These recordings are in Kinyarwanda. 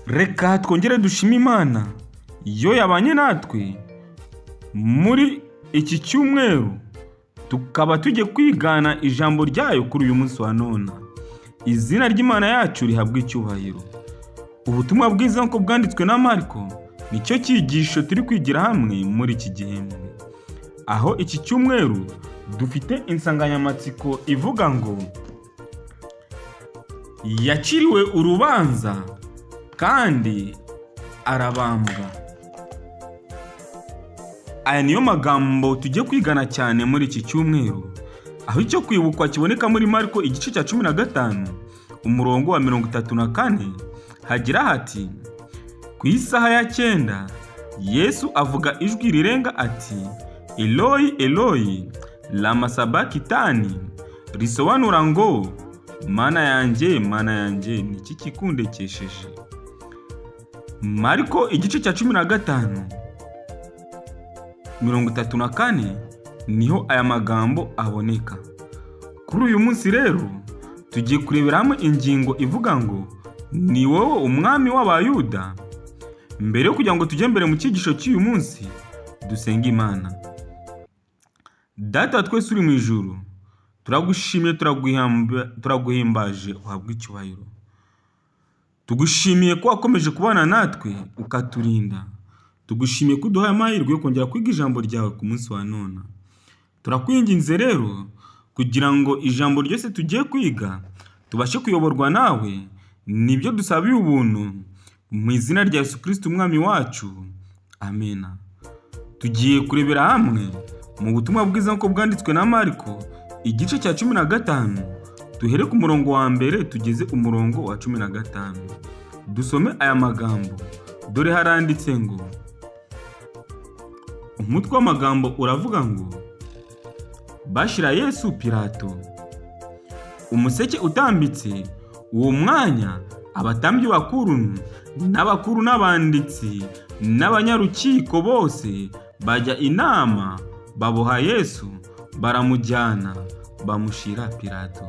Reka twongere dushime Imana yo yabanye natwe muri iki cyumweru, tukaba tugiye kwigana ijambo ryayo kuri uyu munsi wa none. Izina ry'Imana yacu rihabwa icyubahiro. Ubutumwa bwiza nk'uko bwanditswe na Marko nicyo cyigisho turi kwigira hamwe muri iki gihembwe. Aho iki cyumweru dufite insanganyamatsiko ivuga ngo yaciriwe urubanza kandi arabambwa. Aya niyo magambo tugiye kwigana cyane muri iki cyumweru, aho icyo kwibukwa kiboneka muri Marko igice cya 15 umurongo wa 34 hagira hati: ku isaha ya 9 Yesu avuga ijwi rirenga ati, Eloi Eloi lama sabakitani, risobanura ngo Mana yanjye ni iki kikundekesheje. Marko igice cya 15 34 niho aya magambo aboneka. Kuri uyu munsi rero tugiye kurebera hamwe ingingo ivuga ngo ni wowe umwami w'Abayuda. Mbere yo kugira ngo tujye mbere mu cyigisho cy'uyu munsi, dusenga Imana. Data twese uri mu ijuru, turagushimiye, turaguhimbaje, uhabwe icyubahiro. Tugushimiye ko wakomeje kubana natwe ukaturinda. Tugushimiye ko uduhaye amahirwe yo kongera kwiga ijambo ryawe ku munsi wa none. Turakwinginze rero kugira ngo ijambo ryose tugiye kwiga tubashe kuyoborwa nawe, nibyo dusabiye ubuntu mu izina rya Yesu Kristo umwami wacu, amen. Tugiye kurebera hamwe mu butumwa bwiza nk'uko bwanditswe na Marko igice cya 15 duhere ku murongo wa mbere tugeze umurongo wa 15. Dusome aya magambo. Dore haranditse ngo, umutwe w'amagambo uravuga ngo bashira Yesu Pilato. Umuseke utambitse uwo mwanya, abatambyi bakuru n'abanditsi n'abanyarukiko bose bajya inama, baboha Yesu, baramujyana, bamushira Pilato.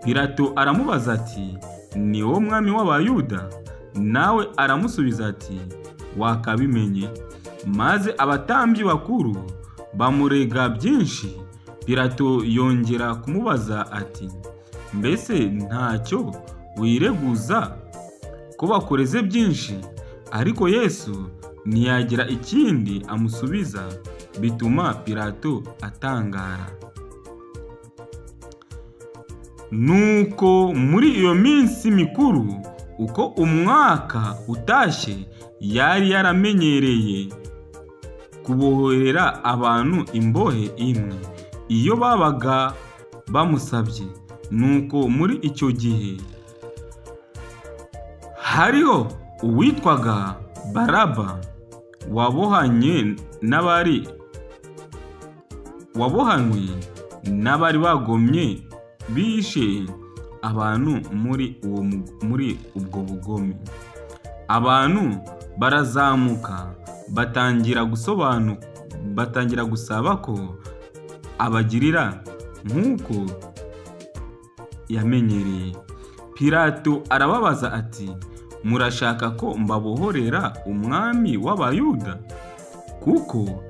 Pilato aramubaza ati, ni wowe mwami w'Abayuda? Nawe aramusubiza ati, wakabimenye. Maze abatambyi bakuru bamurega byinshi. Pilato yongera kumubaza ati, mbese ntacyo wireguza ko bakoreze byinshi? Ariko Yesu ntiyagira ikindi amusubiza, bituma Pilato atangara. Nuko muri iyo minsi mikuru, uko umwaka utashye, yari yaramenyereye kubohorera abantu imbohe imwe iyo babaga bamusabye. Nuko muri icyo gihe hariho uwitwaga Baraba wabohanywe n'abari bagomye bishe abantu muri ubwo bugome. Abantu barazamuka batangira gusaba ko abagirira nk'uko yamenyereye. Pilato arababaza ati, murashaka ko mbabohorera umwami w'Abayuda? Kuko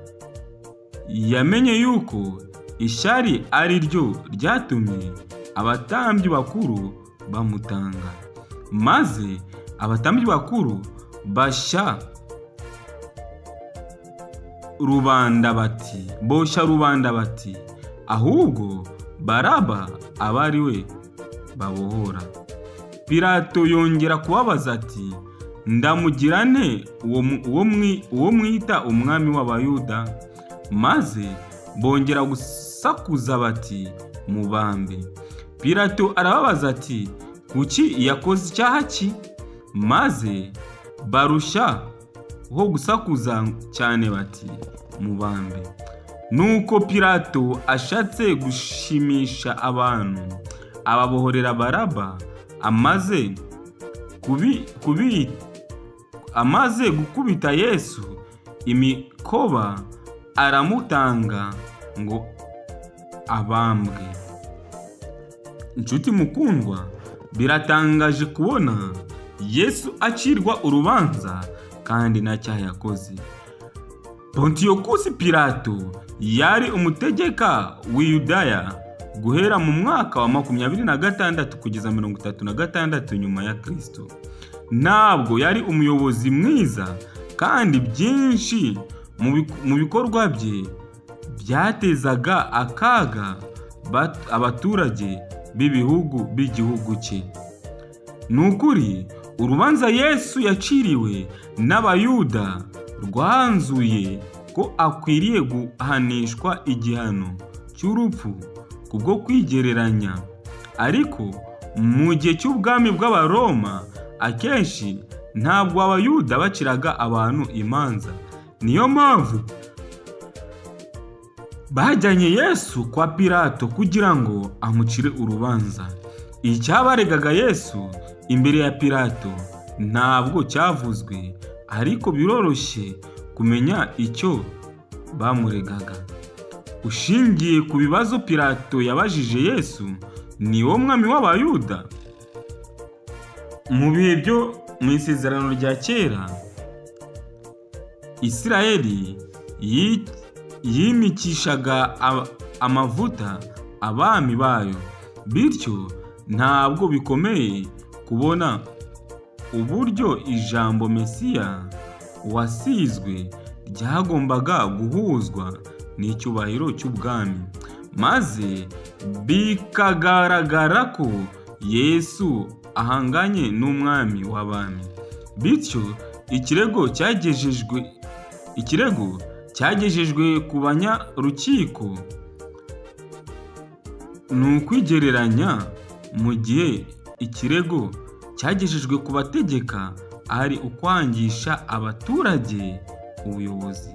yamenye yuko ishyari ari ryo ryatumye abatambyi bakuru bamutanga. Maze abatambyi bakuru boshya rubanda bati, ahubwo Baraba aba ari we babohora. Pilato yongera kubabaza ati, ndamugira nte uwo mwita umwami w'Abayuda? Maze bongera gusakuza bati, mubambe. Pilato arababaza ati, kuki yakoze icyaha ki? Maze barushaho gusakuza cyane bati, mubambe. Nuko Pilato ashatse gushimisha abantu, ababohorera Baraba. Amaze gukubita Yesu imikoba, aramutanga ngo abambwe. Inshuti mukundwa, biratangaje kubona Yesu acirwa urubanza kandi nta cyaha yakoze. Pontiyokusi Pilato yari umutegeka w'i Yudaya guhera mu mwaka wa 26 kugeza 36 nyuma ya Kristo. Ntabwo yari umuyobozi mwiza, kandi byinshi mu bikorwa bye byatezaga akaga abaturage b'igihugu cye. Ni ukuri, urubanza Yesu yaciriwe n'Abayuda rwanzuye ko akwiriye guhanishwa igihano cy'urupfu kubwo kwigereranya. Ariko mu gihe cy'ubwami bw'Abaroma, akenshi ntabwo Abayuda baciraga abantu imanza. Niyo mpamvu bajyanye Yesu kwa Pilato kugira ngo amucire urubanza. Icyabaregaga Yesu imbere ya Pilato ntabwo cyavuzwe, ariko biroroshye kumenya icyo bamuregaga. Ushingiye ku bibazo Pilato yabajije Yesu, ni wo mwami w'Abayuda? Mu bihe byo mu isezerano rya kera, Isirayeli yimikishaga amavuta abami bayo, bityo ntabwo bikomeye kubona uburyo ijambo Mesiya wasizwe ryagombaga guhuzwa n'icyubahiro cy'ubwami, maze bikagaragara ko Yesu ahanganye n'umwami w'abami. Bityo ikirego cyagejejwe ku banyarukiko ni ukwigereranya, mu gihe ikirego cyagejejwe ku bategeka ari ukwangisha abaturage ubuyobozi,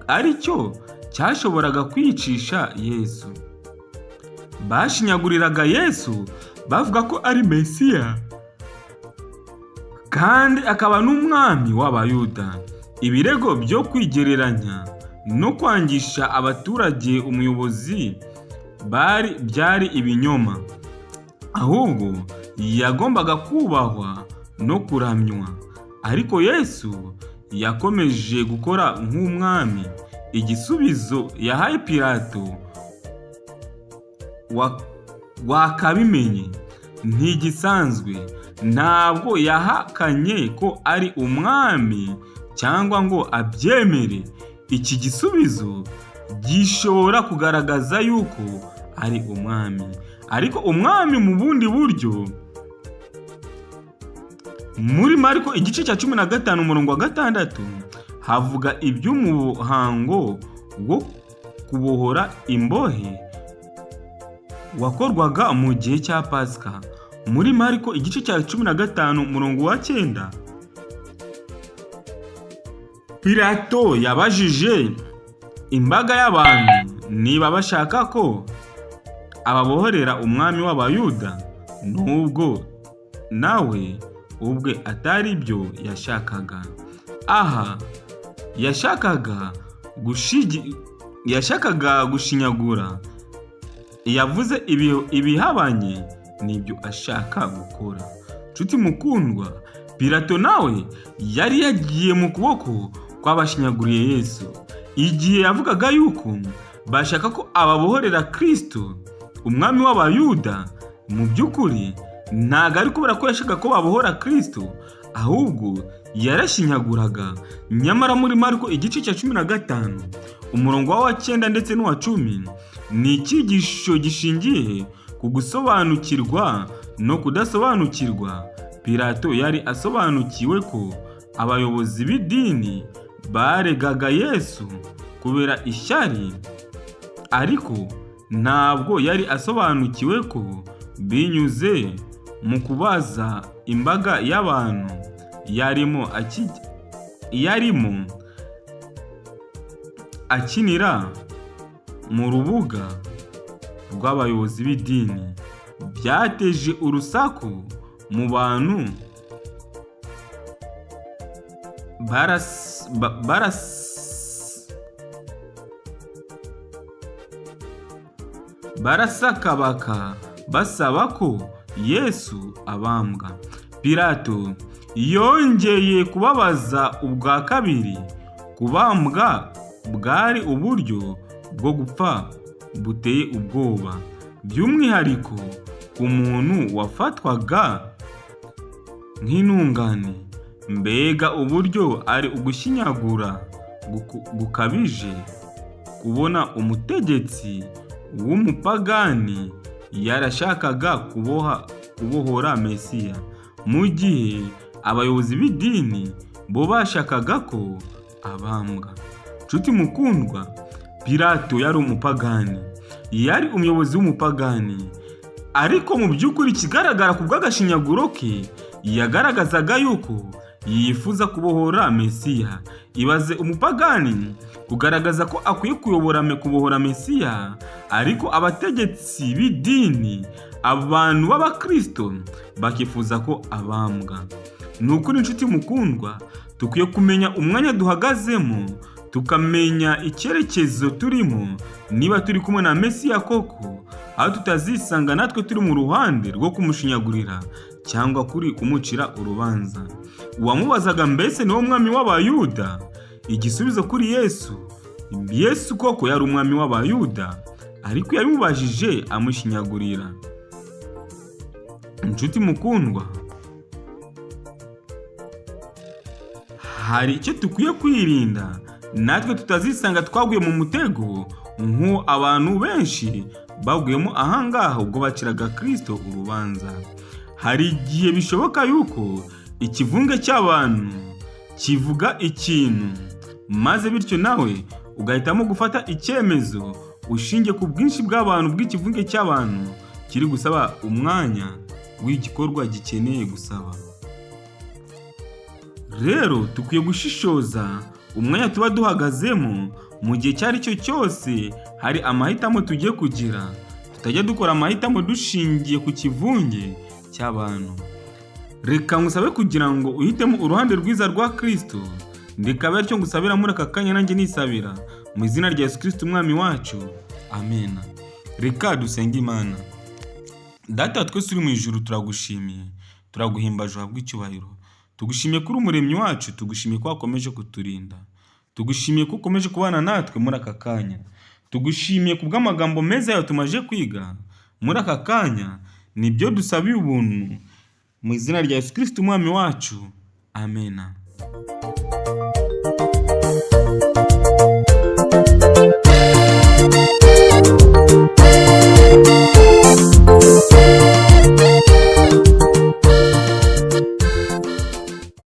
ari cyo cyashoboraga kwicisha Yesu. Bashinyaguriraga Yesu bavuga ko ari Mesiya kandi akaba n'umwami w'Abayuda. Ibirego byo kwigereranya no kwangisha abaturage umuyobozi byari ibinyoma, ahubwo yagombaga kubahwa no kuramywa. Ariko Yesu yakomeje gukora nk'umwami. Igisubizo yahaye Pilato wakabimenye ntigisanzwe. Ntabwo yahakanye ko ari umwami cyangwa ngo abyemere. Iki gisubizo gishobora kugaragaza yuko ari umwami, ariko umwami mu bundi buryo. Muri Mariko igice cya 15 umurongo wa 6 havuga iby'umuhango wo kubohora imbohe wakorwaga mu gihe cya Pasika. Muri Mariko igice cya 15 umurongo wa 9, Pilato yabajije imbaga y'abantu niba bashaka ko ababohorera umwami w'Abayuda, nubwo nawe ubwe atari byo yashakaga. Aha yashakaga gushinyagura. Yavuze ibihabanye n'ibyo ashaka gukora. Nshuti mukundwa, Pilato nawe yari yagiye mu kuboko kw'abashinyaguriye Yesu. Igihe yavugaga yuko bashaka ko ababohorera Kristo, umwami w'Abayuda, mu by'ukuri ntabwo ari kubera ko yashaka ko babohora Kristo, ahubwo yarashinyaguraga. Nyamara muri Mariko igice cya 15 umurongo wa 9 ndetse n'uwa 10 ni icyigisho gishingiye ku gusobanukirwa no kudasobanukirwa. Pilato yari asobanukiwe ko abayobozi b'idini baregaga Yesu kubera ishyari, ariko ntabwo yari asobanukiwe ko binyuze mu kubaza imbaga y'abantu yarimo akinira mu rubuga rw'abayobozi b'idini byateje urusaku mu bantu. barasakabaka basaba ko Yesu abambwa. Pilato yongeye kubabaza ubwa kabiri. Kubambwa bwari uburyo bwo gupfa buteye ubwoba, by'umwihariko ku muntu wafatwaga nk'intungane. Mbega uburyo ari ugushinyagura gukabije kubona umutegetsi w'umupagani yarashakaga kubohora Mesiya, mu gihe abayobozi b'idini bo bashakaga ko abambwa. Nshuti mukundwa, Pilato yari umupagani, yari umuyobozi w'umupagani, ariko mu by'ukuri ikigaragara ku bw'agashinyaguro ke, yagaragazaga yuko yifuza kubohora Mesiya. Ibaze umupagani kugaragaza ko akwiye kubohora Mesiya, ariko abategetsi b'idini, abantu b'abakristo, bakifuza ko abambwa. Ni ukuri nshuti mukundwa, dukwiye kumenya umwanya duhagazemo, tukamenya icyerekezo turimo, niba turi kumwe na Mesiya koko, aho tutazisanga natwe turi mu ruhande rwo kumushinyagurira cyangwa kuri kumucira urubanza. Uwamubazaga mbese niwo mwami w'Abayuda? Igisubizo kuri Yesu koko yari umwami w'Abayuda, ariko yabimubajije amushinyagurira. Nshuti mukundwa, hari icyo dukwiye kwirinda, natwe tutazisanga twaguye mu mutego nk'uwo abantu benshi baguyemo ahangaha ubwo baciraga Kristo urubanza. Hari igihe bishoboka yuko ikivunge cy'abantu kivuga ikintu, maze bityo nawe ugahitamo gufata icyemezo ushingiye ku bwinshi bw'abantu bw'ikivunge cy'abantu kiri gusaba umwanya w'igikorwa gikeneye gusaba. Rero dukwiye gushishoza umwanya tuba duhagazemo. Mu gihe cyari cyo cyose hari amahitamo tugiye kugira, tutajya dukora amahitamo dushingiye ku kivunge cy'abantu. Reka ngusabe kugira ngo uhitemo uruhande rwiza rwa Kristo. Ndikabe aricyo ngusabira muri aka kanya, nanjye nisabira mu izina rya Yesu Kristo umwami wacu, amen. Reka dusenge Imana. Data twese uri mu ijuru, turagushimiye, turaguhimbaje, uhabwe icyubahiro. Tugushimiye kuri umuremyi wacu, tugushimiye ko wakomeje kuturinda, tugushimiye ko ukomeje kubana natwe muri aka kanya, tugushimiye ku bw'amagambo meza yawe tumaze kwiga muri aka kanya. Nibyo dusabiye ubuntu mu izina rya Yesu Kristo umwami wacu, amen.